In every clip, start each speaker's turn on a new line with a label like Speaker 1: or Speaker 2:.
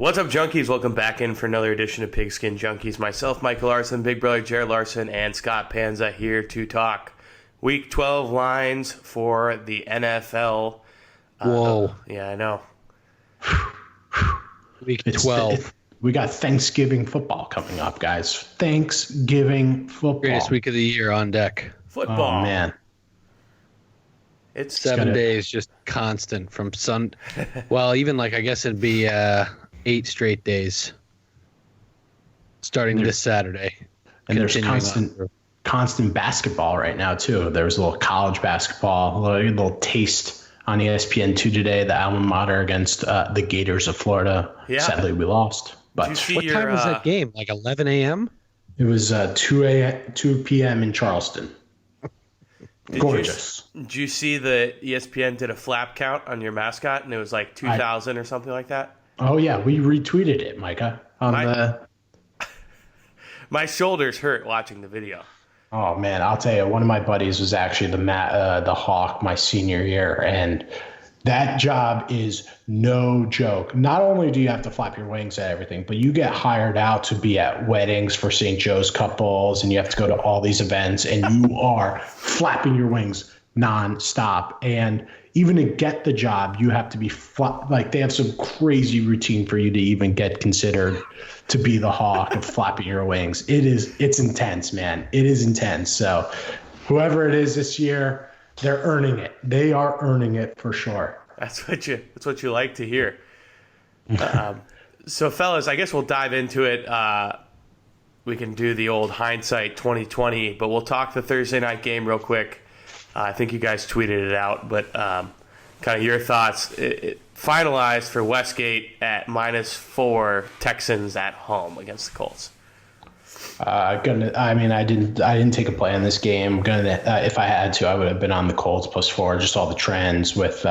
Speaker 1: What's up, junkies? Welcome back in for another edition of Pigskin Junkies. Myself, Michael Larson, Big Brother Jared Larson, and Scott Panza here to talk Week 12 lines for the NFL.
Speaker 2: Whoa.
Speaker 1: Yeah, I know.
Speaker 2: Week 12.
Speaker 3: We got Thanksgiving football coming up, guys. Thanksgiving football.
Speaker 2: Greatest week of the year on deck.
Speaker 1: Football.
Speaker 3: Oh, man.
Speaker 1: It's
Speaker 2: 7 days just constant from well, even I guess it'd be 8 straight days starting this Saturday.
Speaker 3: And there's constant basketball right now, too. There's a little college basketball, a little taste on ESPN2 today, the alma mater against the Gators of Florida.
Speaker 1: Yeah.
Speaker 3: Sadly, we lost. But
Speaker 2: what time was that game? 11 a.m.?
Speaker 3: It was 2 p.m. in Charleston. Gorgeous.
Speaker 1: Did you see that ESPN did a flap count on your mascot, and it was 2,000 or something like that?
Speaker 3: Oh, yeah. We retweeted it, Micah.
Speaker 1: My shoulders hurt watching the video.
Speaker 3: Oh, man. I'll tell you, one of my buddies was actually the Hawk my senior year, and that job is no joke. Not only do you have to flap your wings at everything, but you get hired out to be at weddings for St. Joe's couples, and you have to go to all these events, and you are flapping your wings nonstop. And even to get the job, you have to be they have some crazy routine for you to even get considered to be the Hawk of flapping your wings. It's intense, man. It is intense. So whoever it is this year, they're earning it. They are earning it for sure.
Speaker 1: That's what you like to hear. So, fellas, I guess we'll dive into it. We can do the old hindsight 2020, but we'll talk the Thursday night game real quick. I think you guys tweeted it out, but kind of your thoughts. It finalized for Westgate at -4, Texans at home against the Colts.
Speaker 3: I didn't take a play on this game. If I had to, I would have been on the Colts +4. Just all the trends with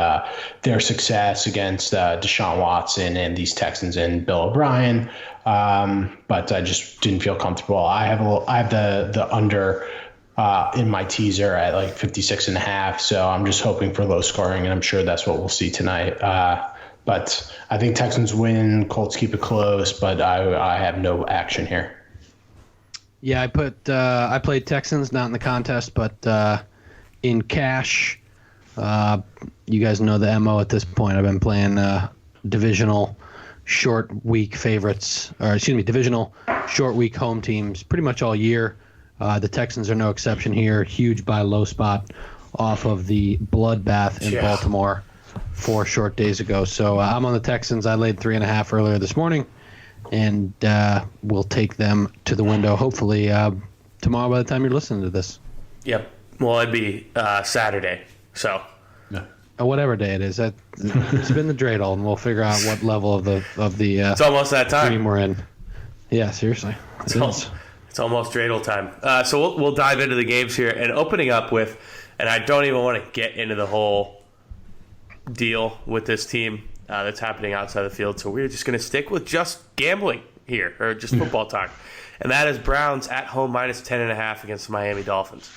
Speaker 3: their success against Deshaun Watson and these Texans and Bill O'Brien. But I just didn't feel comfortable. I have the under in my teaser at 56.5. So I'm just hoping for low scoring, and I'm sure that's what we'll see tonight. But I think Texans win. Colts keep it close, but I have no action here.
Speaker 2: Yeah, I played Texans, not in the contest, but in cash. You guys know the MO at this point. I've been playing divisional short week favorites, divisional short week home teams pretty much all year. The Texans are no exception here. Huge buy low spot off of the bloodbath in Baltimore 4 short days ago. So I'm on the Texans. I laid 3.5 earlier this morning. And we'll take them to the window, hopefully, tomorrow by the time you're listening to this.
Speaker 1: Yep. Well, it'd be Saturday, so.
Speaker 2: Yeah. Whatever day it is. It's been the dreidel, and we'll figure out what level of the
Speaker 1: it's almost that time.
Speaker 2: Dream we're in. Yeah, seriously.
Speaker 1: It's almost dreidel time. So we'll dive into the games here, and opening up with, and I don't even want to get into the whole deal with this team that's happening outside the field. So we're just going to stick with just gambling here, or just football talk. And that is Browns at home -10.5 against the Miami Dolphins.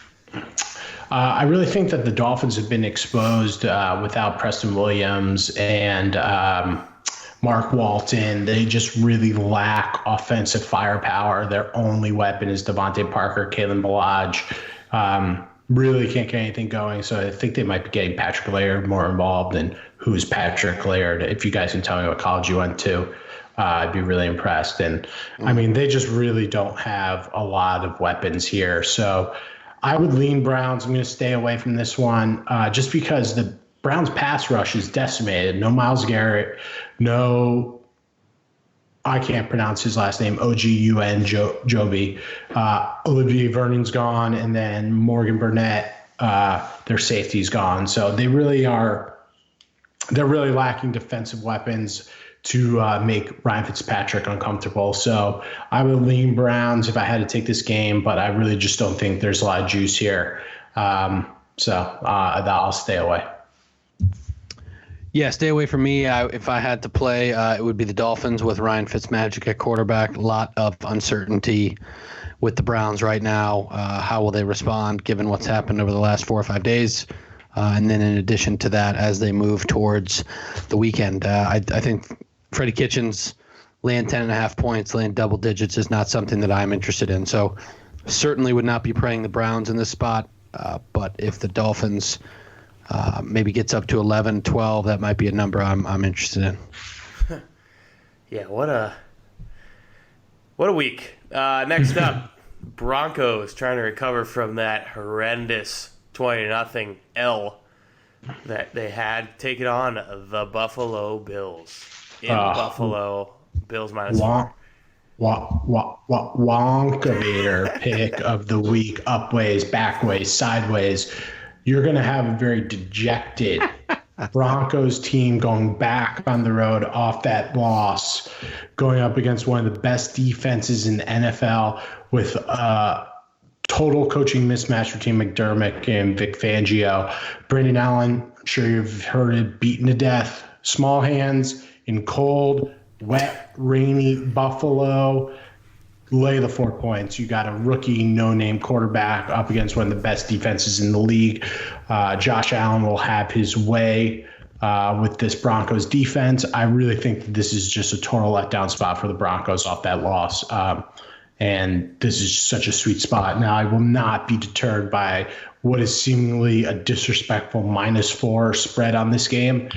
Speaker 3: I really think that the Dolphins have been exposed without Preston Williams and Mark Walton. They just really lack offensive firepower. Their only weapon is Devontae Parker, Kalen Ballage. Really can't get anything going, so I think they might be getting Patrick Laird more involved. And who's Patrick Laird? If you guys can tell me what college you went to, I'd be really impressed. And I mean, they just really don't have a lot of weapons here. So I would lean Browns. I'm going to stay away from this one just because the Browns pass rush is decimated. No Myles Garrett, no, I can't pronounce his last name, Jovi. Olivier Vernon's gone, and then Morgan Burnett, their safety's gone. So they're really lacking defensive weapons to make Ryan Fitzpatrick uncomfortable. So I would lean Browns if I had to take this game, but I really just don't think there's a lot of juice here. So I'll stay away.
Speaker 2: Yeah, stay away from me. If I had to play, it would be the Dolphins with Ryan Fitzmagic at quarterback. A lot of uncertainty with the Browns right now. How will they respond given what's happened over the last 4 or 5 days? And then in addition to that, as they move towards the weekend, I think Freddie Kitchens laying 10.5 points, laying double digits is not something that I'm interested in. So certainly would not be playing the Browns in this spot. But if the Dolphins maybe gets up to 11, 12, that might be a number I'm interested in.
Speaker 1: Yeah, what a week. Next up, Broncos trying to recover from that horrendous 20-0 L that they had, taking on the Buffalo Bills in Buffalo. Bills -4.
Speaker 3: Wonkavator pick of the week, upways, backways, sideways. You're going to have a very dejected Broncos team going back on the road off that loss, going up against one of the best defenses in the NFL with total coaching mismatch between McDermott and Vic Fangio. Brandon Allen, I'm sure you've heard it, beaten to death. Small hands in cold, wet, rainy Buffalo. Lay the 4 points. You got a rookie, no-name quarterback up against one of the best defenses in the league. Josh Allen will have his way with this Broncos defense. I really think that this is just a total letdown spot for the Broncos off that loss. And this is such a sweet spot. Now, I will not be deterred by what is seemingly a disrespectful -4 spread on this game,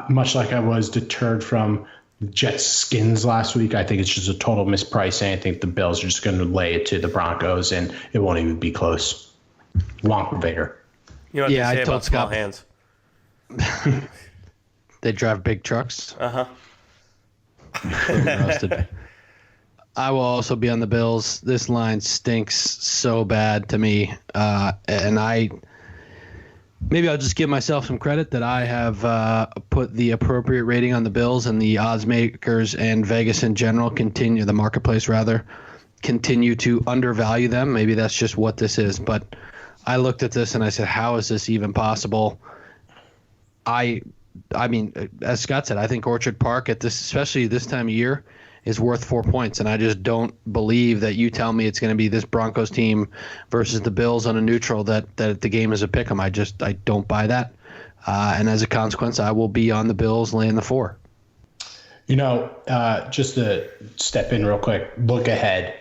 Speaker 3: much like I was deterred from Jets skins last week. I think it's just a total mispricing. I think the Bills are just going to lay it to the Broncos, and it won't even be close. Wonka Vader.
Speaker 1: You know what they say about small hands?
Speaker 2: They drive big trucks.
Speaker 1: Uh-huh.
Speaker 2: I will also be on the Bills. This line stinks so bad to me, and maybe I'll just give myself some credit that I have put the appropriate rating on the Bills, and the odds makers and Vegas in general the marketplace continue to undervalue them. Maybe that's just what this is. But I looked at this and I said, how is this even possible? I mean, as Scott said, I think Orchard Park especially this time of year, is worth 4 points, and I just don't believe that you tell me it's going to be this Broncos team versus the Bills on a neutral that the game is a pick 'em. I don't buy that, and as a consequence, I will be on the Bills laying the 4.
Speaker 3: Just to step in real quick, look ahead.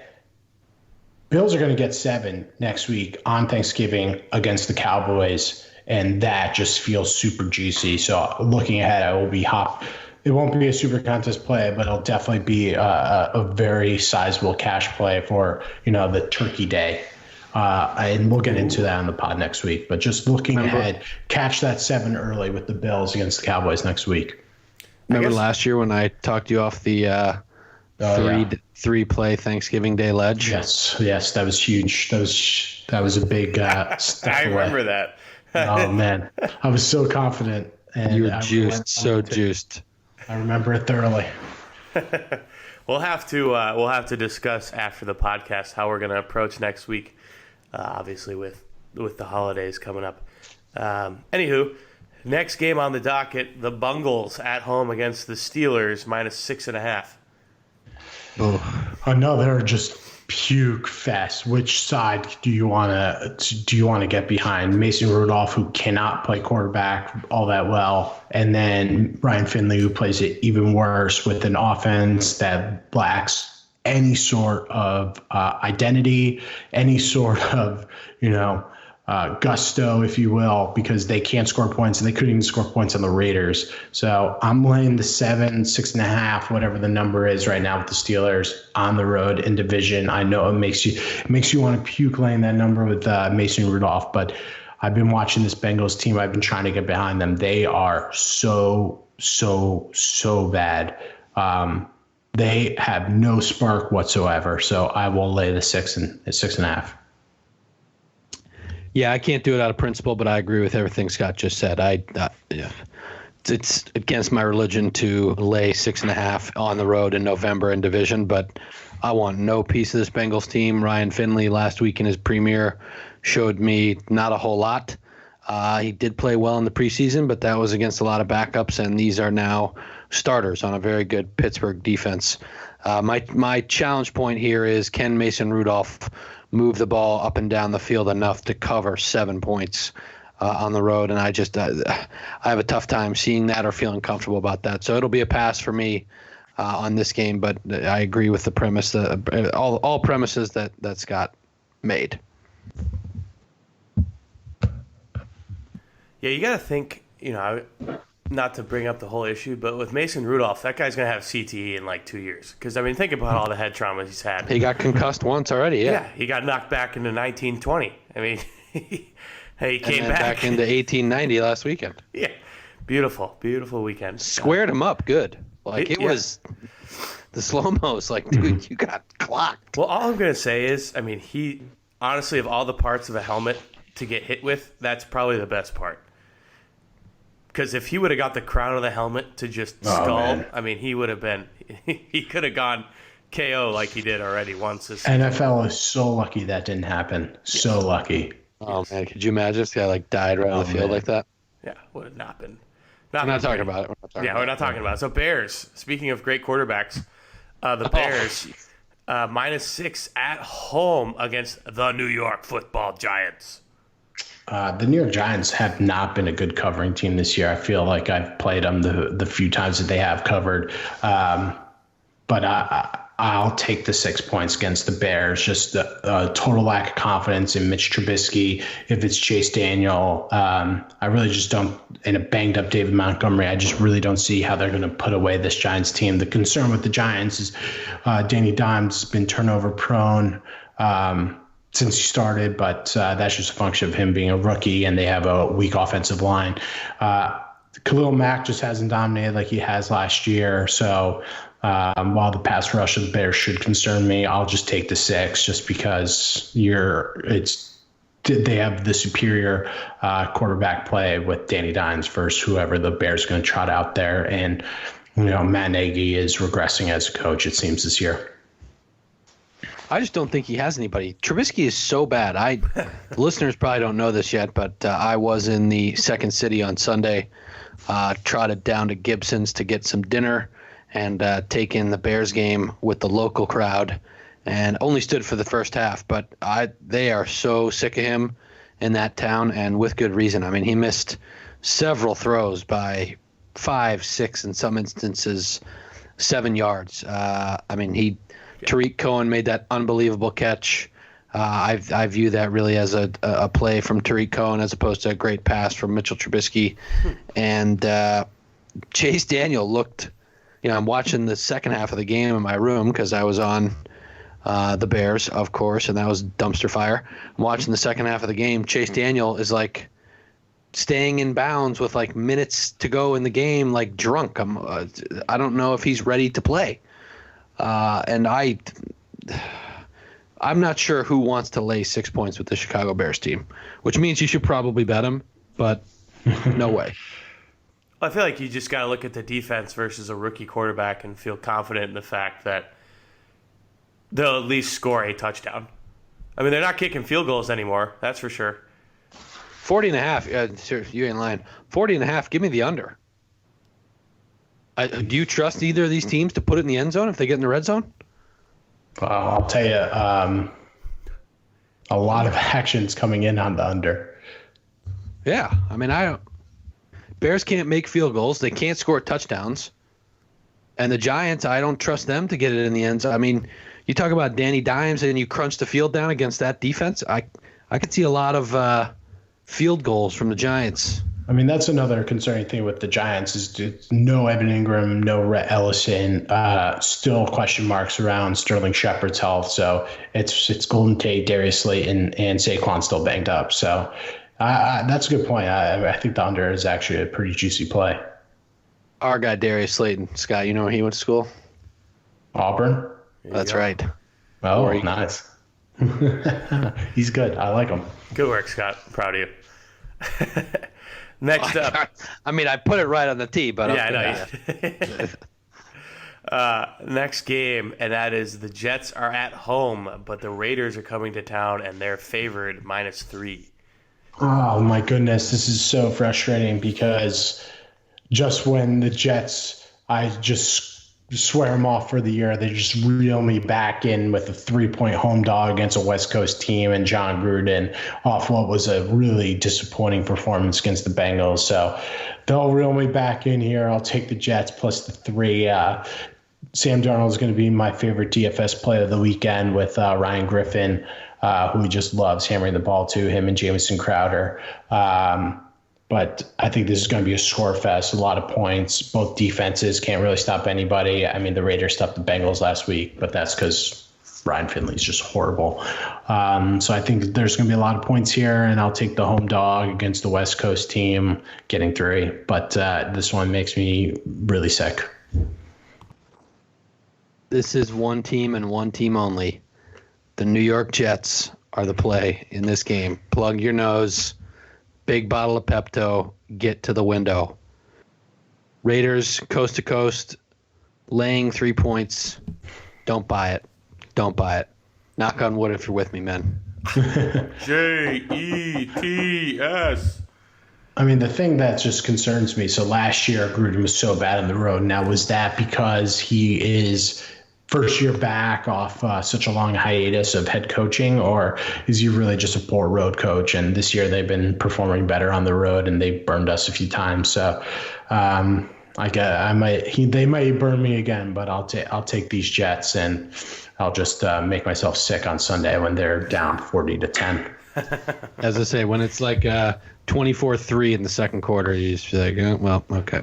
Speaker 3: Bills are going to get 7 next week on Thanksgiving against the Cowboys, and that just feels super juicy. So looking ahead, I will be hot. It won't be a super contest play, but it'll definitely be a very sizable cash play for, the turkey day. And we'll get into that on the pod next week. But just looking ahead, catch that 7 early with the Bills against the Cowboys next week.
Speaker 2: Remember last year when I talked you off the three play Thanksgiving Day ledge?
Speaker 3: Yes, that was huge. That was a big step
Speaker 1: I
Speaker 3: away.
Speaker 1: remember that.
Speaker 3: Oh man, I was so confident. And
Speaker 2: you were juiced.
Speaker 3: I remember it thoroughly.
Speaker 1: We'll have to discuss after the podcast how we're going to approach next week. Obviously, with the holidays coming up. Anywho, next game on the docket: the Bungles at home against the Steelers -6.5.
Speaker 3: Oh no, they're just puke fest. Which side do you want to get behind? Mason Rudolph, who cannot play quarterback all that well, and then Ryan Finley, who plays it even worse with an offense that lacks any sort of identity, any sort of gusto, if you will, because they can't score points, and they couldn't even score points on the Raiders. So I'm laying the 7, 6.5, whatever the number is right now with the Steelers on the road in division. I know it makes you want to puke laying that number with Mason Rudolph, but I've been watching this Bengals team. I've been trying to get behind them. They are so bad. They have no spark whatsoever. So I will lay the 6.5.
Speaker 2: Yeah, I can't do it out of principle, but I agree with everything Scott just said. It's against my religion to lay 6.5 on the road in November in division, but I want no piece of this Bengals team. Ryan Finley last week in his premiere showed me not a whole lot. He did play well in the preseason, but that was against a lot of backups, and these are now starters on a very good Pittsburgh defense. My challenge point here is, can Mason Rudolph move the ball up and down the field enough to cover 7 points on the road? And I have a tough time seeing that or feeling comfortable about that. So it'll be a pass for me. on this game, but I agree with the premise, all premises that Scott made.
Speaker 1: Yeah, you got to think, not to bring up the whole issue, but with Mason Rudolph, that guy's going to have CTE in like 2 years. Because, think about all the head trauma he's had.
Speaker 2: He got concussed once already, yeah.
Speaker 1: Yeah, he got knocked back into 1920. He came
Speaker 2: back into 1890 last weekend.
Speaker 1: Yeah, beautiful weekend.
Speaker 2: Squared him up good. It was the slow-mos, dude, you got clocked.
Speaker 1: Well, all I'm going to say is, he, honestly, of all the parts of a helmet to get hit with, that's probably the best part. Because if he would have got the crown of the helmet to just skull, he would have been, he could have gone KO like he did already once.
Speaker 3: NFL is so lucky that didn't happen. So lucky.
Speaker 2: Oh, man, could you imagine this guy died right on the field like that?
Speaker 1: Yeah, would have not been.
Speaker 2: We're not talking about it.
Speaker 1: We're not talking about it. So Bears, speaking of great quarterbacks, the Bears, -6 at home against the New York Football Giants.
Speaker 3: The New York Giants have not been a good covering team this year. I feel like I've played them the few times that they have covered. But I'll take the 6 points against the Bears. Just a total lack of confidence in Mitch Trubisky. If it's Chase Daniel, I really just don't. In a banged up David Montgomery, I just really don't see how they're going to put away this Giants team. The concern with the Giants is Danny Dimes has been turnover prone since he started, but that's just a function of him being a rookie, and they have a weak offensive line. Khalil Mack just hasn't dominated like he has last year, so while the pass rush of the Bears should concern me, I'll just take the 6 just because they have the superior quarterback play with Danny Dimes versus whoever the Bears are going to trot out there, and Matt Nagy is regressing as a coach, it seems, this year.
Speaker 2: I just don't think he has anybody. Trubisky is so bad. Listeners probably don't know this yet, but I was in the Second City on Sunday, trotted down to Gibson's to get some dinner and take in the Bears game with the local crowd, and only stood for the first half. But they are so sick of him in that town, and with good reason. He missed several throws by 5, 6, in some instances 7 yards. Tariq Cohen made that unbelievable catch. I view that really as a play from Tariq Cohen as opposed to a great pass from Mitchell Trubisky. And Chase Daniel looked, I'm watching the second half of the game in my room because I was on the Bears, of course, and that was dumpster fire. I'm watching the second half of the game. Chase Daniel is staying in bounds with minutes to go in the game, drunk. I don't know if he's ready to play. And I'm not sure who wants to lay 6 points with the Chicago Bears team, which means you should probably bet them, but no way.
Speaker 1: I feel like you just got to look at the defense versus a rookie quarterback and feel confident in the fact that they'll at least score a touchdown. They're not kicking field goals anymore, that's for sure.
Speaker 2: 40.5, you ain't lying. 40.5, give me the under. Do you trust either of these teams to put it in the end zone if they get in the red zone?
Speaker 3: I'll tell you, a lot of actions coming in on the under.
Speaker 2: Yeah, Bears can't make field goals. They can't score touchdowns. And the Giants, I don't trust them to get it in the end zone. You talk about Danny Dimes and you crunch the field down against that defense. I could see a lot of field goals from the Giants.
Speaker 3: That's another concerning thing with the Giants is no Evan Ingram, no Rhett Ellison, still question marks around Sterling Shepard's health. So it's Golden Tate, Darius Slayton, and Saquon still banged up. So that's a good point. I think the under is actually a pretty juicy play.
Speaker 2: Our guy Darius Slayton, Scott, you know where he went to school?
Speaker 3: Auburn.
Speaker 2: That's right.
Speaker 3: Oh, nice. He's good. I like him.
Speaker 1: Good work, Scott. I'm proud of you. Next up.
Speaker 2: I put it right on the tee, but
Speaker 1: yeah, I know. Next game, and that is the Jets are at home, but the Raiders are coming to town, and they're favored -3.
Speaker 3: Oh, my goodness. This is so frustrating because just when the Jets, I just swear them off for the year, they just reel me back in with a 3-point home dog against a West Coast team and John Gruden off what was a really disappointing performance against the Bengals. So they'll reel me back in here. I'll take the Jets plus the 3. Sam Darnold is going to be my favorite DFS play of the weekend with Ryan Griffin, who he just loves hammering the ball to him and Jamison Crowder. But I think this is going to be a score fest, a lot of points. Both defenses can't really stop anybody. I mean, the Raiders stopped the Bengals last week, but that's because Ryan Finley is just horrible. So I think there's going to be a lot of points here, and I'll take the home dog against the West Coast team, getting 3. But this one makes me really sick.
Speaker 2: This is one team and one team only. The New York Jets are the play in this game. Plug your nose. Big bottle of Pepto, get to the window. Raiders, coast to coast, laying 3 points. Don't buy it. Don't buy it. Knock on wood if you're with me, man.
Speaker 1: Jets.
Speaker 3: I mean, the thing that just concerns me, so last year Gruden was so bad on the road. Now, was that because he is first year back off such a long hiatus of head coaching, or is he really just a poor road coach? And this year they've been performing better on the road, and they burned us a few times. So they might burn me again, but I'll take these Jets, and I'll just make myself sick on Sunday when they're down 40-10.
Speaker 2: As I say, when it's like 24-3 in the second quarter, you just feel like, oh, well, okay.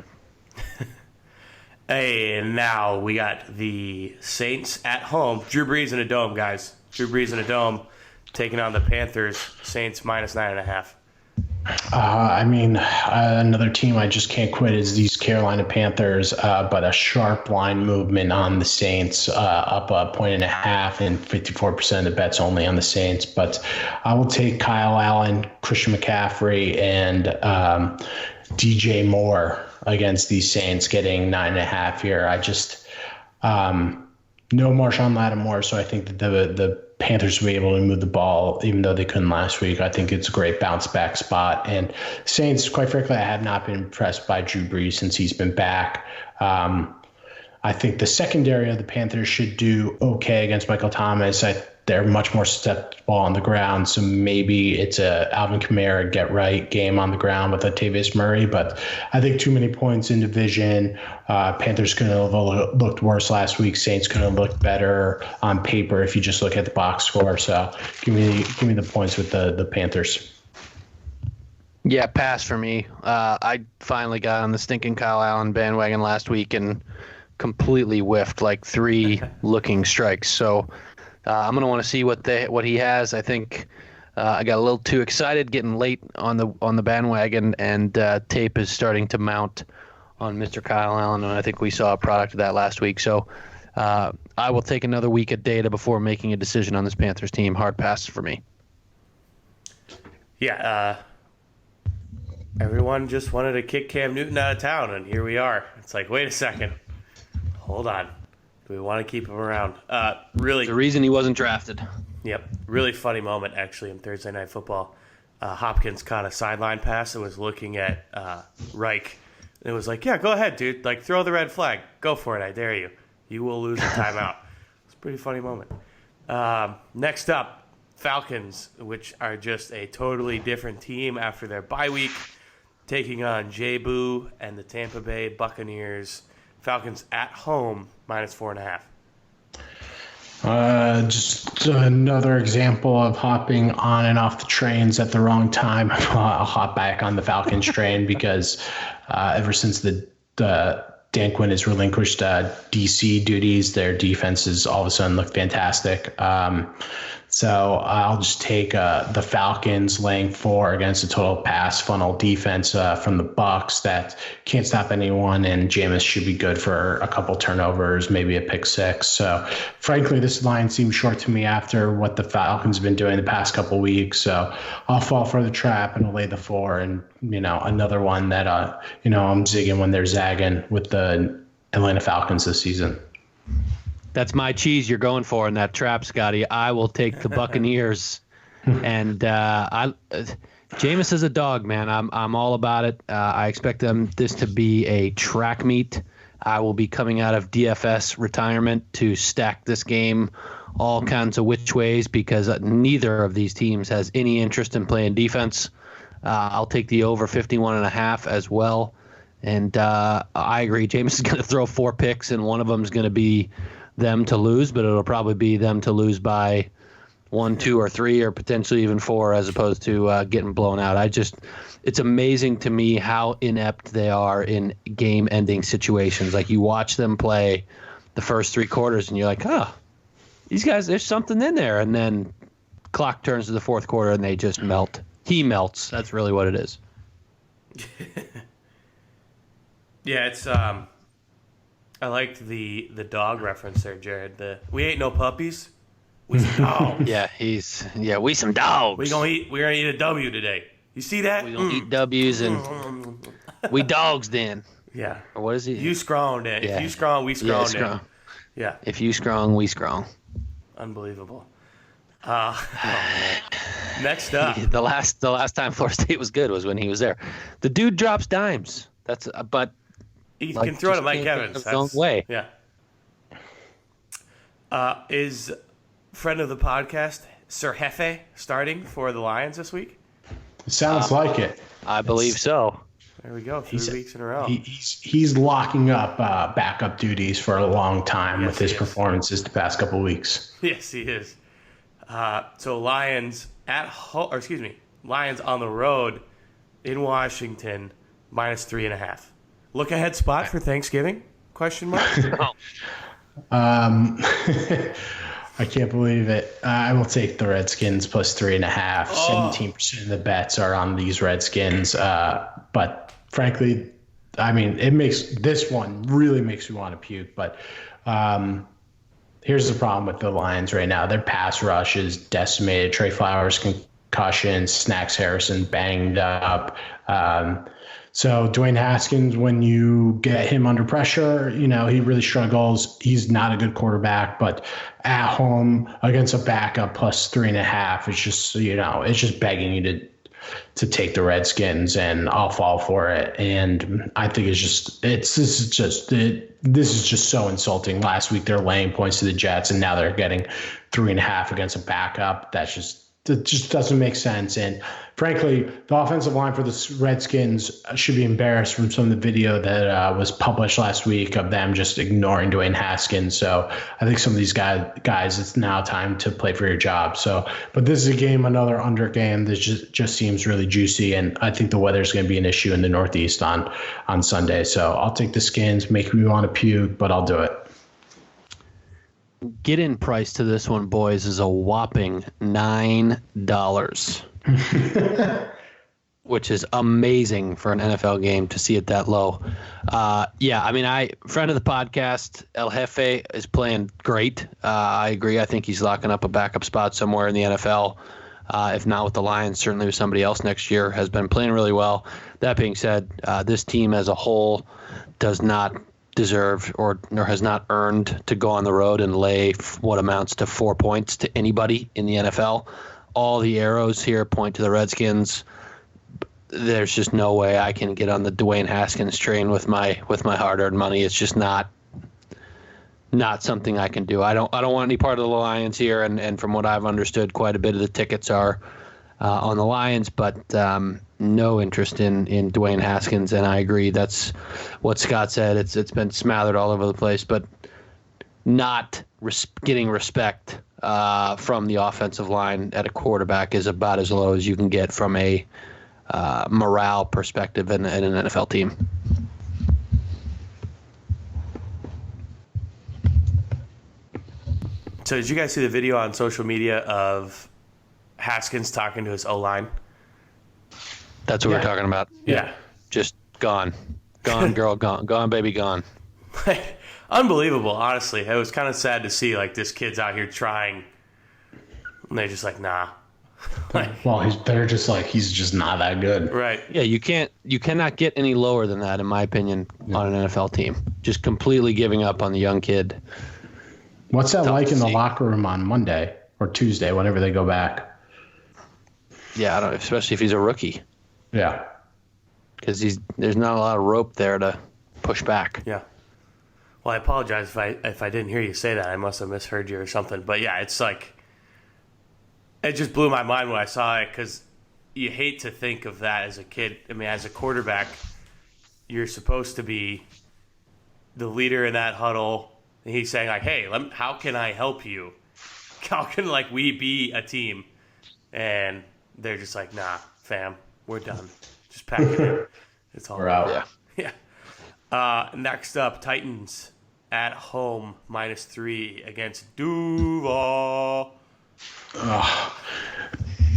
Speaker 1: Hey, and now we got the Saints at home. Drew Brees in a dome, guys. Drew Brees in a dome, taking on the Panthers. Saints -9.5.
Speaker 3: Another team I just can't quit is these Carolina Panthers, but a sharp line movement on the Saints, up 1.5, and 54% of the bets only on the Saints. But I will take Kyle Allen, Christian McCaffrey, and DJ Moore against these Saints, getting 9.5 here. I just no Marshawn Lattimore, so I think that the Panthers will be able to move the ball, even though they couldn't last week. I think it's a great bounce back spot. And Saints, quite frankly, I have not been impressed by Drew Brees since he's been back. I think the secondary of the Panthers should do okay against Michael Thomas. They're much more susceptible on the ground, so maybe it's a Alvin Kamara get-right game on the ground with Latavius Murray, but I think too many points in division. Panthers couldn't have looked worse last week. Saints couldn't have looked better on paper if you just look at the box score. So give me the points with the Panthers.
Speaker 2: Yeah, pass for me. I finally got on the stinking Kyle Allen bandwagon last week and completely whiffed like 3 looking strikes. So I'm gonna want to see what he has. I think I got a little too excited getting late on the bandwagon, and tape is starting to mount on Mr. Kyle Allen, and I think we saw a product of that last week. So I will take another week of data before making a decision on this Panthers team. Hard pass for me.
Speaker 1: Yeah, everyone just wanted to kick Cam Newton out of town, and here we are. It's like, wait a second, hold on. Do we want to keep him around? Really,
Speaker 2: the reason he wasn't drafted.
Speaker 1: Yep, really funny moment actually in Thursday Night Football. Hopkins caught a sideline pass and was looking at Reich. And it was like, yeah, go ahead, dude. Like, throw the red flag. Go for it. I dare you. You will lose a timeout. It's a pretty funny moment. Next up, Falcons, which are just a totally different team after their bye week, taking on J-Boo and the Tampa Bay Buccaneers. Falcons at home, -4.5.
Speaker 3: Just another example of hopping on and off the trains at the wrong time. I'll hop back on the Falcons train because ever since Dan Quinn has relinquished DC duties, their defense has all of a sudden looked fantastic. So I'll just take the Falcons laying 4 against a total pass funnel defense from the Bucs that can't stop anyone, and Jameis should be good for a couple turnovers, maybe a pick 6. So frankly, this line seems short to me after what the Falcons have been doing the past couple weeks. So I'll fall for the trap and I'll lay the 4, and another one that I'm zigging when they're zagging with the Atlanta Falcons this season.
Speaker 2: That's my cheese you're going for in that trap, Scotty. I will take the Buccaneers, and Jameis is a dog, man. I'm all about it. I expect this to be a track meet. I will be coming out of DFS retirement to stack this game all kinds of which ways because neither of these teams has any interest in playing defense. I'll take the over 51.5 as well. And I agree. Jameis is going to throw 4 picks, and one of them is going to be them to lose, but it'll probably be them to lose by 1, 2, or 3, or potentially even 4, as opposed to getting blown out. It's amazing to me how inept they are in game-ending situations. Like, you watch them play the first 3 quarters, and you're like, these guys, there's something in there. And then clock turns to the 4th quarter, and they just melt. He melts. That's really what it is.
Speaker 1: Yeah, it's I liked the dog reference there, Jared. We ain't no puppies. We some dogs.
Speaker 2: We some dogs.
Speaker 1: We're gonna eat a W today. You see that?
Speaker 2: We gonna eat W's and we dogs then.
Speaker 1: Yeah.
Speaker 2: Or what is he?
Speaker 1: You strong then.
Speaker 2: Yeah.
Speaker 1: If you strong, we strong then.
Speaker 2: Strong.
Speaker 1: Yeah.
Speaker 2: If you strong, we strong.
Speaker 1: Unbelievable. Next up.
Speaker 2: The last time Florida State was good was when he was there. The dude drops dimes. That's but
Speaker 1: he can throw it at Mike Evans.
Speaker 2: His own way.
Speaker 1: Yeah. Is friend of the podcast Sir Hefe starting for the Lions this week?
Speaker 3: It sounds like it.
Speaker 2: I believe so.
Speaker 1: There we go. 3 weeks in a row.
Speaker 3: He's locking up backup duties for a long time with his performances the past couple of weeks.
Speaker 1: Yes, he is. So Lions Lions on the road in Washington, -3.5. Look ahead spot for Thanksgiving? Question mark.
Speaker 3: I can't believe it. I will take the Redskins +3.5. 17% of the bets are on these Redskins. But frankly, I mean, this one really makes me want to puke. But here's the problem with the Lions right now. Their pass rush is decimated. Trey Flowers concussion, Snacks Harrison banged up. So Dwayne Haskins, when you get him under pressure, he really struggles. He's not a good quarterback, but at home against a backup +3.5, it's just, it's just begging you to take the Redskins, and I'll fall for it. And I think this is just so insulting. Last week they're laying points to the Jets, and now they're getting 3.5 against a backup. That just doesn't make sense. And frankly, the offensive line for the Redskins should be embarrassed from some of the video that was published last week of them just ignoring Dwayne Haskins. So I think some of these guys, it's now time to play for your job. But this is a game, another under game that just seems really juicy. And I think the weather is going to be an issue in the Northeast on Sunday. So I'll take the Skins, make me want to puke, but I'll do it.
Speaker 2: Get-in price to this one, boys, is a whopping $9, which is amazing for an NFL game to see it that low. Friend of the podcast, El Jefe, is playing great. I agree. I think he's locking up a backup spot somewhere in the NFL. If not with the Lions, certainly with somebody else next year. Has been playing really well. That being said, this team as a whole does not deserve or has not earned to go on the road and lay what amounts to 4 points to anybody in the NFL. All the arrows here point to the Redskins. There's just no way I can get on the Dwayne Haskins train with my hard-earned money. It's just not something I can do. I don't want any part of the Lions here, and from what I've understood, quite a bit of the tickets are on the Lions, but no interest in Dwayne Haskins, and I agree. That's what Scott said. It's been smothered all over the place, but not getting respect from the offensive line at a quarterback is about as low as you can get from a morale perspective in an NFL team.
Speaker 1: So did you guys see the video on social media of Haskins talking to his O-line?
Speaker 2: That's what we're talking about.
Speaker 1: Yeah.
Speaker 2: Just gone. Gone, girl, gone. Gone, baby, gone.
Speaker 1: Unbelievable, honestly. It was kind of sad to see, this kid's out here trying, and they're just like, nah.
Speaker 3: They're just like, he's just not that good.
Speaker 1: Right.
Speaker 2: Yeah, you cannot get any lower than that, in my opinion, on an NFL team. Just completely giving up on the young kid.
Speaker 3: What's that like in the locker room on Monday or Tuesday, whenever they go back?
Speaker 2: Yeah, I don't, especially if he's a rookie.
Speaker 3: Yeah.
Speaker 2: Because there's not a lot of rope there to push back.
Speaker 1: Yeah. Well, I apologize if I didn't hear you say that. I must have misheard you or something. But yeah, it's like, it just blew my mind when I saw it, because you hate to think of that as a kid. I mean, as a quarterback, you're supposed to be the leader in that huddle. And he's saying, like, hey, how can I help you? How can, like, we be a team? And they're just like, nah, fam, we're done. Just pack it in. It's all
Speaker 3: We're out.
Speaker 1: Yeah. Next up, Titans at home, -3 against Duval.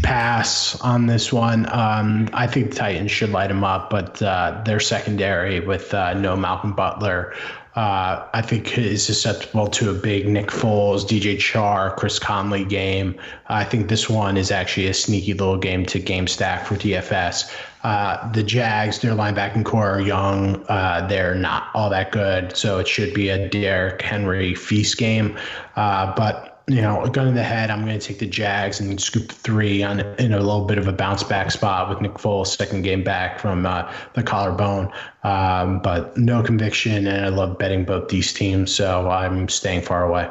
Speaker 3: Pass on this one. I think the Titans should light them up, but their secondary with no Malcolm Butler, I think is susceptible to a big Nick Foles, DJ Chark, Chris Conley game. I think this one is actually a sneaky little game to game stack for DFS. The Jags, their linebacking core are young. They're not all that good, so it should be a Derrick Henry feast game. But gun to the head, I'm going to take the Jags and scoop the 3 in a little bit of a bounce back spot with Nick Foles' second game back from the collarbone. But no conviction, and I love betting both these teams, so I'm staying far away.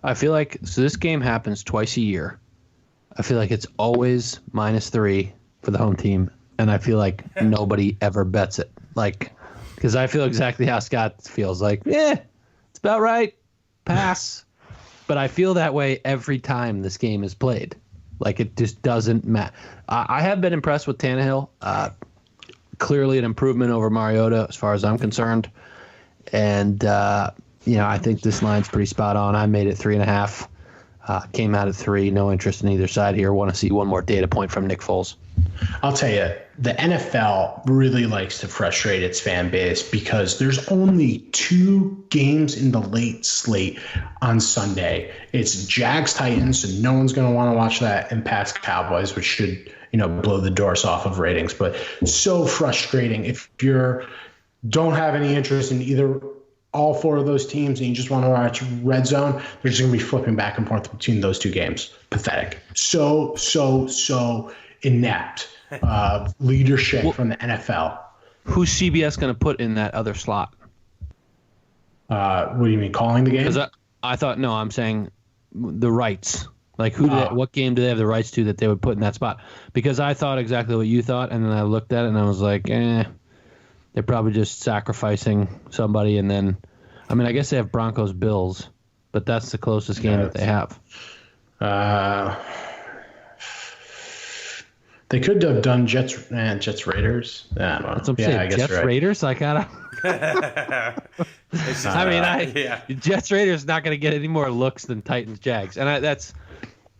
Speaker 2: I feel like this game happens twice a year. I feel like it's always -3 for the home team, and I feel like nobody ever bets it. Like, because I feel exactly how Scott feels. Like, it's about right. Pass. But I feel that way every time this game is played. Like, it just doesn't matter. I have been impressed with Tannehill. Clearly an improvement over Mariota as far as I'm concerned. And, I think this line's pretty spot on. I made it 3.5. Came out at 3. No interest in either side here. Want to see one more data point from Nick Foles.
Speaker 3: I'll tell you, the NFL really likes to frustrate its fan base because there's only 2 games in the late slate on Sunday. It's Jags Titans, and no one's going to want to watch that, and Pats Cowboys, which should, blow the doors off of ratings. But so frustrating if you don't have any interest in either all 4 of those teams and you just want to watch Red Zone. They're just going to be flipping back and forth between those 2 games. Pathetic. So inept leadership from the NFL.
Speaker 2: Who's CBS going to put in that other slot?
Speaker 3: What do you mean, calling the game?
Speaker 2: Because I thought, no, I'm saying the rights. Like, what game do they have the rights to that they would put in that spot? Because I thought exactly what you thought, and then I looked at it and I was like, they're probably just sacrificing somebody. And then, I guess they have Broncos Bills, but that's the closest game that they have.
Speaker 3: They could have done Jets Raiders. I don't know.
Speaker 2: That's what I'm saying. Jets Raiders. I gotta. Jets Raiders not going to get any more looks than Titans Jags, and that's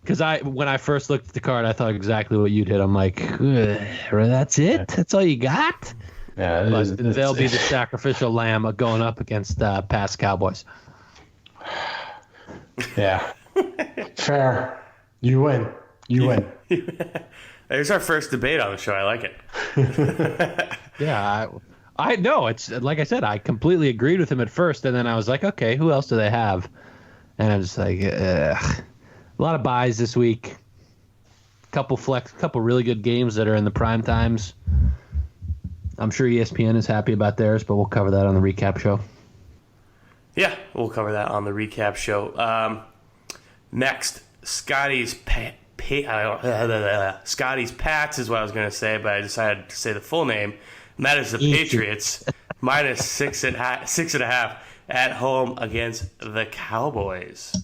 Speaker 2: because when I first looked at the card, I thought exactly what you'd hit. I'm like, that's it. That's all you got.
Speaker 3: Yeah,
Speaker 2: they'll be the sacrificial lamb going up against past Cowboys.
Speaker 3: Yeah, fair. You win.
Speaker 1: There's our first debate on the show. I like it.
Speaker 2: Yeah, I know. It's like I said, I completely agreed with him at first, and then I was like, okay, who else do they have? And I'm just like, a lot of buys this week. Couple really good games that are in the prime times. I'm sure ESPN is happy about theirs, but we'll cover that on the recap show.
Speaker 1: Yeah, we'll cover that on the recap show. Next, Scotty's Pats is what I was going to say, but I decided to say the full name, and that is the Patriots, -6.5 at home against the Cowboys.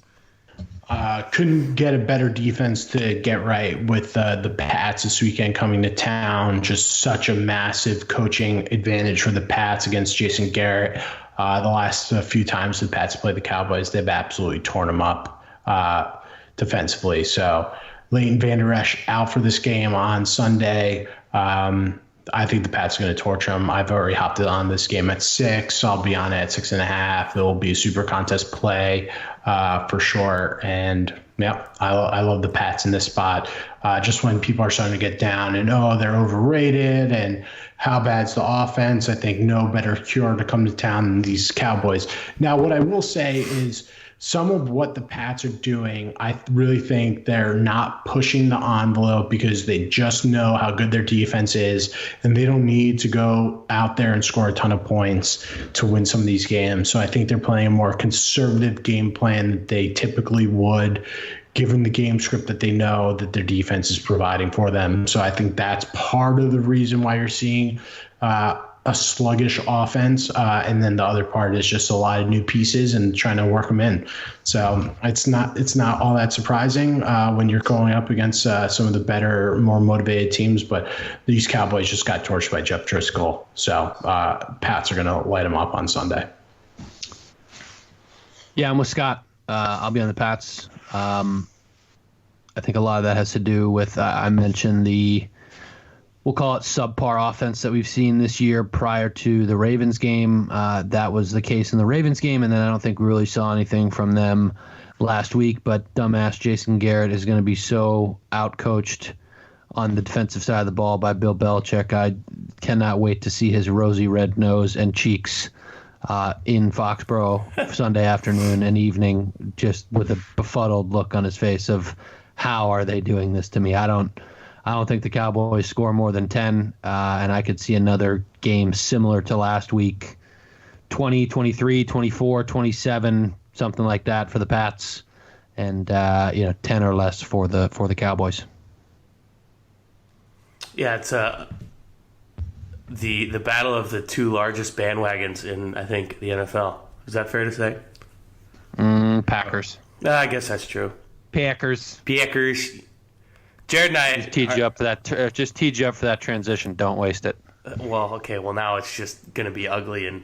Speaker 3: Couldn't get a better defense to get right with the Pats this weekend coming to town. Just such a massive coaching advantage for the Pats against Jason Garrett. The last few times the Pats played the Cowboys, they've absolutely torn them up defensively. So Leighton Vander Esch out for this game on Sunday. I think the Pats are going to torch them. I've already hopped on this game at 6. I'll be on it at 6.5. It will be a super contest play for sure. And yeah, I love the Pats in this spot. Just when people are starting to get down and, they're overrated and how bad's the offense, I think no better cure to come to town than these Cowboys. Now, what I will say is some of what the Pats are doing, I really think they're not pushing the envelope because they just know how good their defense is, and they don't need to go out there and score a ton of points to win some of these games. So I think they're playing a more conservative game plan that they typically would, given the game script that they know that their defense is providing for them. So I think that's part of the reason why you're seeing a sluggish offense, and then the other part is just a lot of new pieces and trying to work them in. So it's not all that surprising when you're going up against some of the better, more motivated teams. But these Cowboys just got torched by Jeff Driscoll, so Pats are going to light them up on Sunday.
Speaker 2: Yeah, I'm with Scott. I'll be on the Pats. I think a lot of that has to do with I mentioned we'll call it subpar offense that we've seen this year prior to the Ravens game. That was the case in the Ravens game, and then I don't think we really saw anything from them last week. But dumbass Jason Garrett is going to be so outcoached on the defensive side of the ball by Bill Belichick. I cannot wait to see his rosy red nose and cheeks in Foxborough Sunday afternoon and evening, just with a befuddled look on his face of how are they doing this to me? I don't think the Cowboys score more than 10, and I could see another game similar to last week, 20, 23, 24, 27, something like that for the Pats, and 10 or less for the Cowboys.
Speaker 1: Yeah, it's the battle of the two largest bandwagons in, I think, the NFL. Is that fair to say?
Speaker 2: Packers.
Speaker 1: I guess that's true.
Speaker 2: Packers.
Speaker 1: Jared and I
Speaker 2: Just teed you up for that transition. Don't waste it.
Speaker 1: Well, okay. Well, now it's just going to be ugly and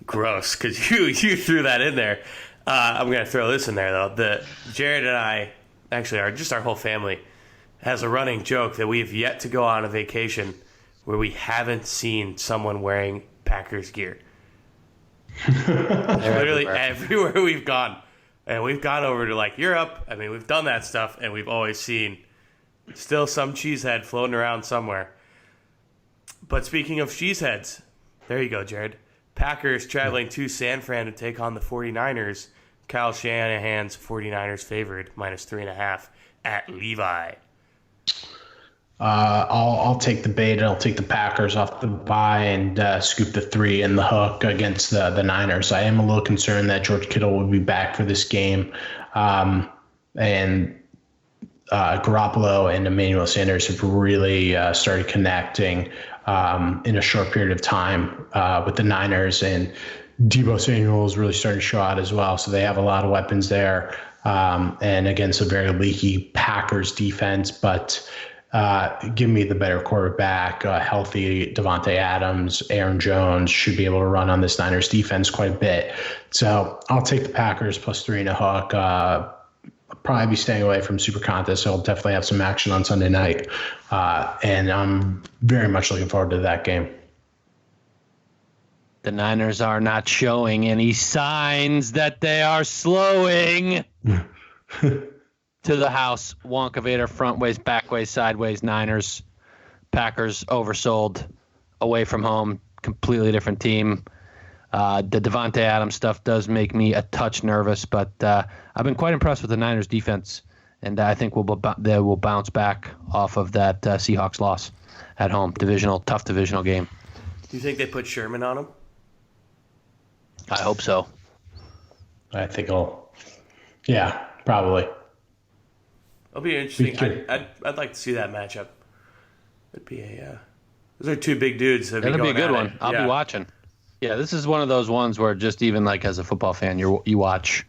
Speaker 1: gross because you threw that in there. I'm going to throw this in there though. Jared and I, actually, our whole family, has a running joke that we have yet to go on a vacation where we haven't seen someone wearing Packers gear. Literally everywhere we've gone. And we've gone over to like Europe. I mean, we've done that stuff, and we've always seen still some cheesehead floating around somewhere. But speaking of cheeseheads, there you go, Jared. Packers traveling to San Fran to take on the 49ers. Kyle Shanahan's 49ers favored, -3.5 at Levi.
Speaker 3: I'll take the bait. I'll take the Packers off the bye and scoop the 3 in the hook against the Niners. I am a little concerned that George Kittle will be back for this game, and Garoppolo and Emmanuel Sanders have really started connecting in a short period of time with the Niners, and Deebo Samuel is really starting to show out as well. So they have a lot of weapons there, and against a very leaky Packers defense, but. Give me the better quarterback, healthy Devontae Adams, Aaron Jones should be able to run on this Niners defense quite a bit. So I'll take the Packers +3 in a hook. I'll probably be staying away from Super Contest, so I'll definitely have some action on Sunday night. And I'm very much looking forward to that game.
Speaker 2: The Niners are not showing any signs that they are slowing. To the house, Wonka Vader, front ways, back ways, sideways, Niners, Packers oversold, away from home, completely different team. The Devontae Adams stuff does make me a touch nervous, but I've been quite impressed with the Niners defense, and I think they will bounce back off of that Seahawks loss at home. Tough divisional game.
Speaker 1: Do you think they put Sherman on him?
Speaker 2: I hope so.
Speaker 3: I think probably.
Speaker 1: It'll be interesting. I'd like to see that matchup. It'd be those are two big dudes.
Speaker 2: It'll be a good one. I'll be watching. Yeah, this is one of those ones where just even like as a football fan, you watch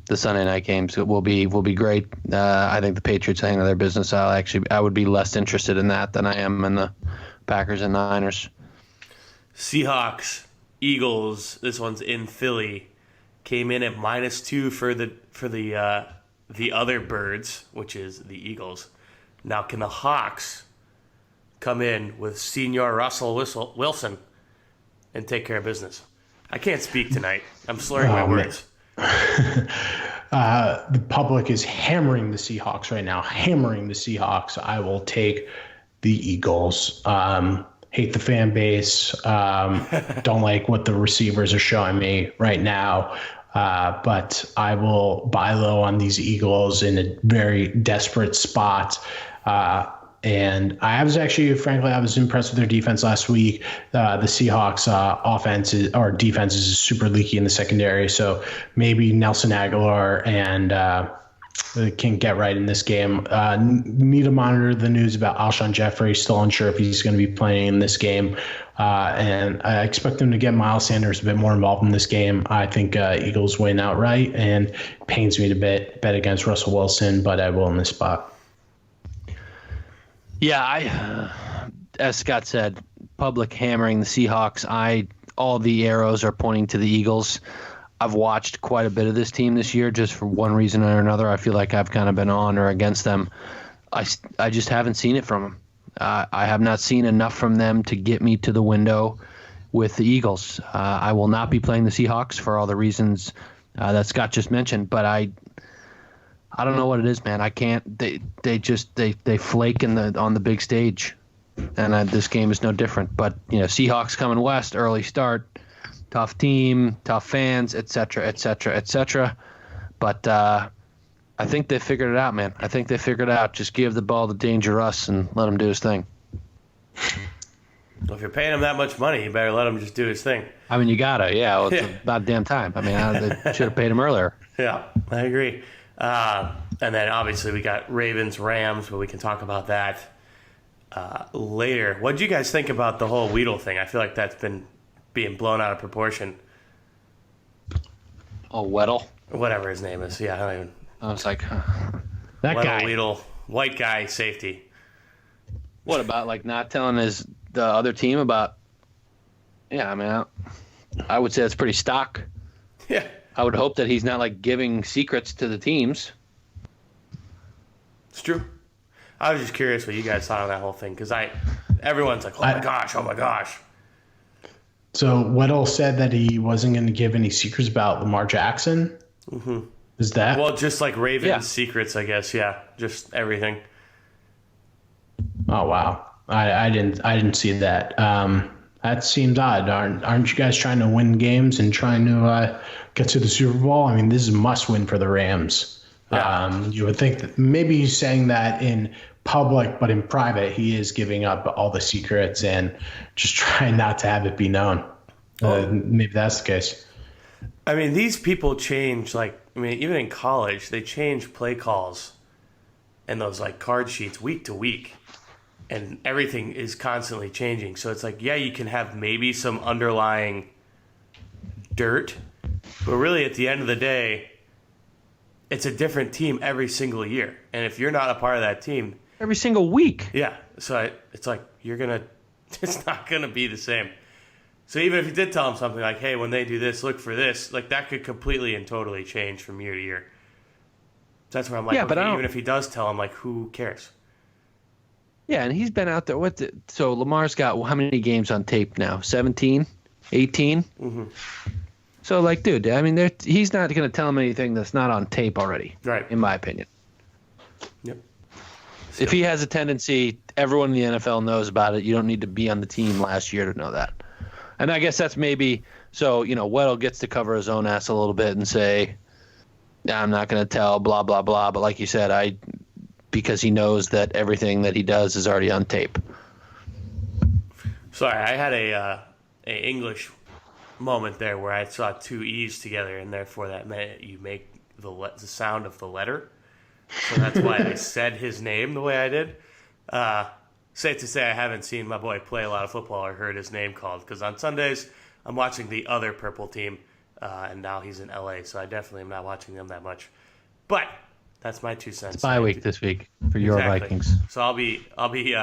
Speaker 2: the Sunday night games. It will be great. I think the Patriots handle their business. I would be less interested in that than I am in the Packers and Niners.
Speaker 1: Seahawks, Eagles. This one's in Philly. Came in at -2 for the other birds, which is the Eagles. Now, can the Hawks come in with Senior Russell Wilson and take care of business? I can't speak tonight. I'm slurring my words.
Speaker 3: The public is hammering the Seahawks right now. I will take the Eagles. Hate the fan base. Don't like what the receivers are showing me right now. But I will buy low on these Eagles in a very desperate spot. And I was impressed with their defense last week. The Seahawks defense is super leaky in the secondary. So maybe Nelson Aguilar and can get right in this game. Need to monitor the news about Alshon Jeffrey. Still unsure if he's going to be playing in this game. And I expect them to get Miles Sanders a bit more involved in this game. I think Eagles win outright, and it pains me to bet against Russell Wilson, but I will in this spot.
Speaker 2: Yeah, as Scott said, public hammering the Seahawks. All the arrows are pointing to the Eagles. I've watched quite a bit of this team this year just for one reason or another. I feel like I've kind of been on or against them. I just haven't seen it from them. I have not seen enough from them to get me to the window with the Eagles. I will not be playing the Seahawks for all the reasons that Scott just mentioned, but I don't know what it is, man. I can't. They flake on the big stage, and this game is no different. But Seahawks coming west, early start. Tough team, tough fans, et cetera, et cetera, et cetera. But I think they figured it out, man. I think they figured it out. Just give the ball to Danger Russ and let him do his thing.
Speaker 1: Well, if you're paying him that much money, you better let him just do his thing.
Speaker 2: I mean, you gotta. Yeah, well, it's about damn time. I mean, they should have paid him earlier.
Speaker 1: Yeah, I agree. And then obviously we got Ravens, Rams, but we can talk about that later. What did you guys think about the whole Weedle thing? I feel like that's been being blown out of proportion.
Speaker 2: Oh, Weddle?
Speaker 1: Whatever his name is. Yeah, I don't even.
Speaker 2: I was like,
Speaker 3: That
Speaker 1: Weddle,
Speaker 3: guy.
Speaker 1: Weedle, white guy, safety.
Speaker 2: what about like not telling the other team about? Yeah, I mean, I would say that's pretty stock.
Speaker 1: Yeah.
Speaker 2: I would hope that he's not like giving secrets to the teams.
Speaker 1: It's true. I was just curious what you guys thought of that whole thing because everyone's like, oh my gosh.
Speaker 3: So Weddle said that he wasn't going to give any secrets about Lamar Jackson. Mm-hmm. Is that?
Speaker 1: Well, just like Ravens
Speaker 2: Yeah.
Speaker 1: secrets, I guess. Yeah, just everything.
Speaker 3: Oh wow, I didn't see that. That seems odd. Aren't you guys trying to win games and trying to get to the Super Bowl? I mean, this is a must-win for the Rams.
Speaker 1: Yeah.
Speaker 3: You would think that maybe he's saying that in public, but in private, he is giving up all the secrets and just trying not to have it be known. Maybe that's the case.
Speaker 1: I mean, these people change, even in college, they change play calls and those, card sheets week to week. And everything is constantly changing. So it's like, yeah, you can have maybe some underlying dirt. But really, at the end of the day, it's a different team every single year. And if you're not a part of that team...
Speaker 2: Every single week.
Speaker 1: Yeah. So it's like, it's not going to be the same. So even if you did tell them something like, hey, when they do this, look for this, that could completely and totally change from year to year. So that's where I'm like,
Speaker 2: Yeah, but
Speaker 1: okay, even if he does tell them, who cares?
Speaker 2: Yeah, and he's been out there. So Lamar's got how many games on tape now? 17? 18?
Speaker 1: Mm-hmm.
Speaker 2: So, dude, I mean, he's not going to tell him anything that's not on tape already,
Speaker 1: Right.
Speaker 2: in my opinion.
Speaker 1: Yep.
Speaker 2: If he has a tendency, everyone in the NFL knows about it. You don't need to be on the team last year to know that. And I guess that's maybe so, Weddle gets to cover his own ass a little bit and say, I'm not going to tell, blah, blah, blah. But like you said, because he knows that everything that he does is already on tape.
Speaker 1: Sorry, I had a English moment there where I saw two E's together, and therefore that meant you make the sound of the letter. So that's why I said his name the way I did. Safe to say I haven't seen my boy play a lot of football or heard his name called, because on Sundays I'm watching the other purple team, and now he's in LA, so I definitely am not watching them that much. But that's my 2 cents.
Speaker 2: It's bye week this week for your Vikings.
Speaker 1: So I'll be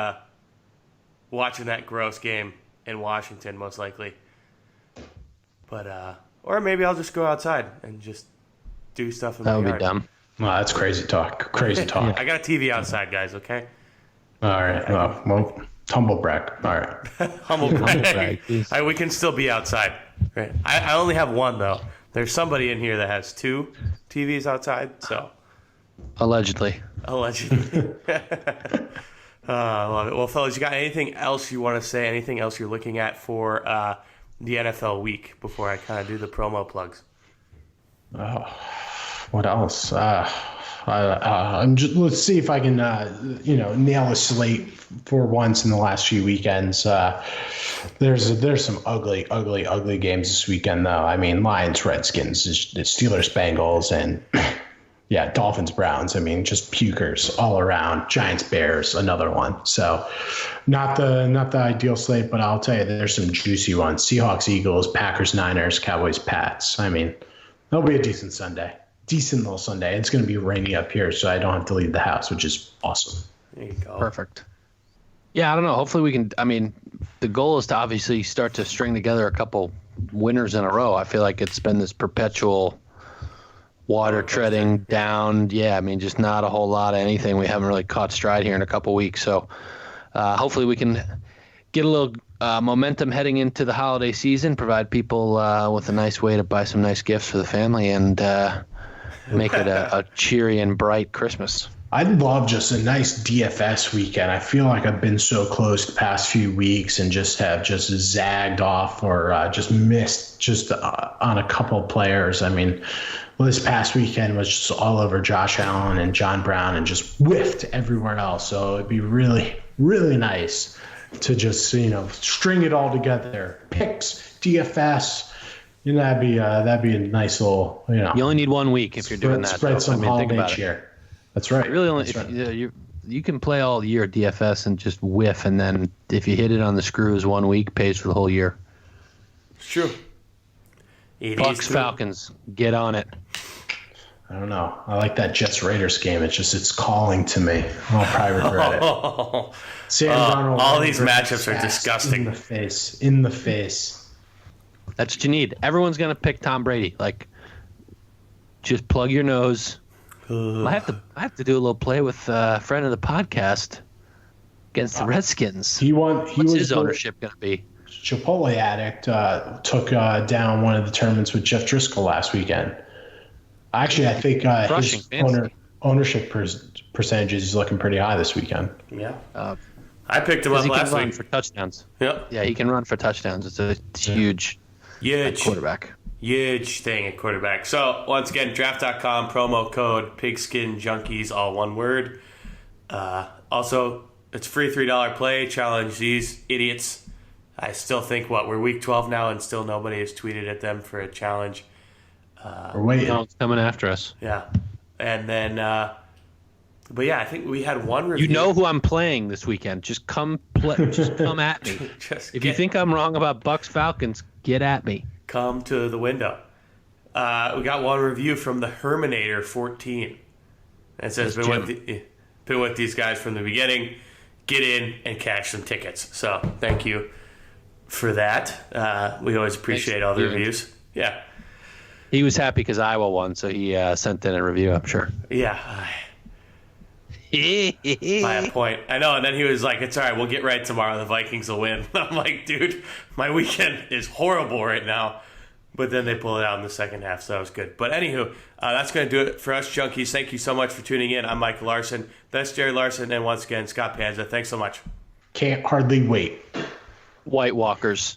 Speaker 1: watching that gross game in Washington most likely. But or maybe I'll just go outside and just do stuff in
Speaker 2: That
Speaker 1: my
Speaker 2: would
Speaker 1: yard.
Speaker 2: be dumb.
Speaker 3: Wow, that's crazy talk. Crazy talk.
Speaker 1: I got a TV outside, guys. Okay.
Speaker 3: All right. Well, humble brag. All right.
Speaker 1: Humble brag.
Speaker 2: brag, jeez.
Speaker 1: We can still be outside. Right. I only have one though. There's somebody in here that has two TVs outside. So
Speaker 2: Allegedly.
Speaker 1: allegedly. I love it. Well, fellas, you got anything else you want to say? Anything else you're looking at for the NFL week before I kind of do the promo plugs?
Speaker 3: What else? I'm just, let's see if I can, nail a slate for once in the last few weekends. There's some ugly games this weekend, though. I mean, Lions, Redskins, the Steelers, Bengals, and Yeah, Dolphins, Browns. I mean, just pukers all around. Giants, Bears, another one. So, not the ideal slate, but I'll tell you, there's some juicy ones. Seahawks, Eagles, Packers, Niners, Cowboys, Pats. I mean, that'll be a decent Sunday. Decent little Sunday. It's going to be rainy up here, so I don't have to leave the house, which is awesome.
Speaker 1: There you go.
Speaker 2: Perfect. Yeah, I don't know. Hopefully we can. I mean, the goal is to obviously start to string together a couple winners in a row. I feel like it's been this perpetual water treading down. Yeah, I mean, just not a whole lot of anything. We haven't really caught stride here in a couple weeks. So hopefully we can get a little momentum heading into the holiday season, provide people with a nice way to buy some nice gifts for the family, and make it a cheery and bright Christmas.
Speaker 3: I'd love just a nice DFS weekend. I feel like I've been so close the past few weeks and just have just zagged off or just missed just on a couple players. I mean, this past weekend was just all over Josh Allen and John Brown and just whiffed everywhere else. So it'd be really, really nice to just, string it all together. Picks, DFS. That'd be a nice little,
Speaker 2: You only need 1 week if you're doing that.
Speaker 3: Spread some
Speaker 2: think
Speaker 3: holiday
Speaker 2: about
Speaker 3: cheer. That's right.
Speaker 2: Really only
Speaker 3: That's right.
Speaker 2: you can play all year DFS and just whiff, and then if you hit it on the screws 1 week, pays for the whole year.
Speaker 1: It's true.
Speaker 2: Bucks, Falcons, get on it.
Speaker 3: I don't know. I like that Jets Raiders game. It's calling to me. I'll probably regret it. Sam Darnold,
Speaker 1: all these matchups are disgusting.
Speaker 3: In the face.
Speaker 2: That's what you need. Everyone's gonna pick Tom Brady. Like, just plug your nose. I have to do a little play with a friend of the podcast against the Redskins. What's his ownership going to be?
Speaker 3: Chipotle Addict took down one of the tournaments with Jeff Driscoll last weekend. Actually, I think his ownership percentages is looking pretty high this weekend.
Speaker 1: Yeah. I picked him up last week.
Speaker 2: He can run for touchdowns.
Speaker 1: Yep.
Speaker 2: Yeah, he can run for touchdowns. It's a huge quarterback.
Speaker 1: Huge thing at quarterback. So, once again, draft.com, promo code Pigskin Junkies, all one word. Also, it's free $3 play. Challenge these idiots. I still think, we're week 12 now, and still nobody has tweeted at them for a challenge.
Speaker 3: We're waiting.
Speaker 2: No, it's coming after us.
Speaker 1: Yeah. And then, but yeah, I think we had one review.
Speaker 2: You know who I'm playing this weekend. Just come come at me. If you think I'm wrong about Bucks Falcons, get at me.
Speaker 1: Come to the window. We got one review from the Herminator 14. It says, been with these guys from the beginning. Get in and cash some tickets. So thank you for that. We always appreciate all the reviews. Yeah.
Speaker 2: He was happy because Iowa won, so he sent in a review, I'm sure.
Speaker 1: Yeah. By a point. I know. And then he was like, it's all right. We'll get right tomorrow. The Vikings will win. I'm like, dude, my weekend is horrible right now. But then they pull it out in the second half, so that was good. But anywho, that's going to do it for us, Junkies. Thank you so much for tuning in. I'm Michael Larson. That's Jerry Larson. And once again, Scott Panza. Thanks so much.
Speaker 3: Can't hardly wait.
Speaker 2: White Walkers.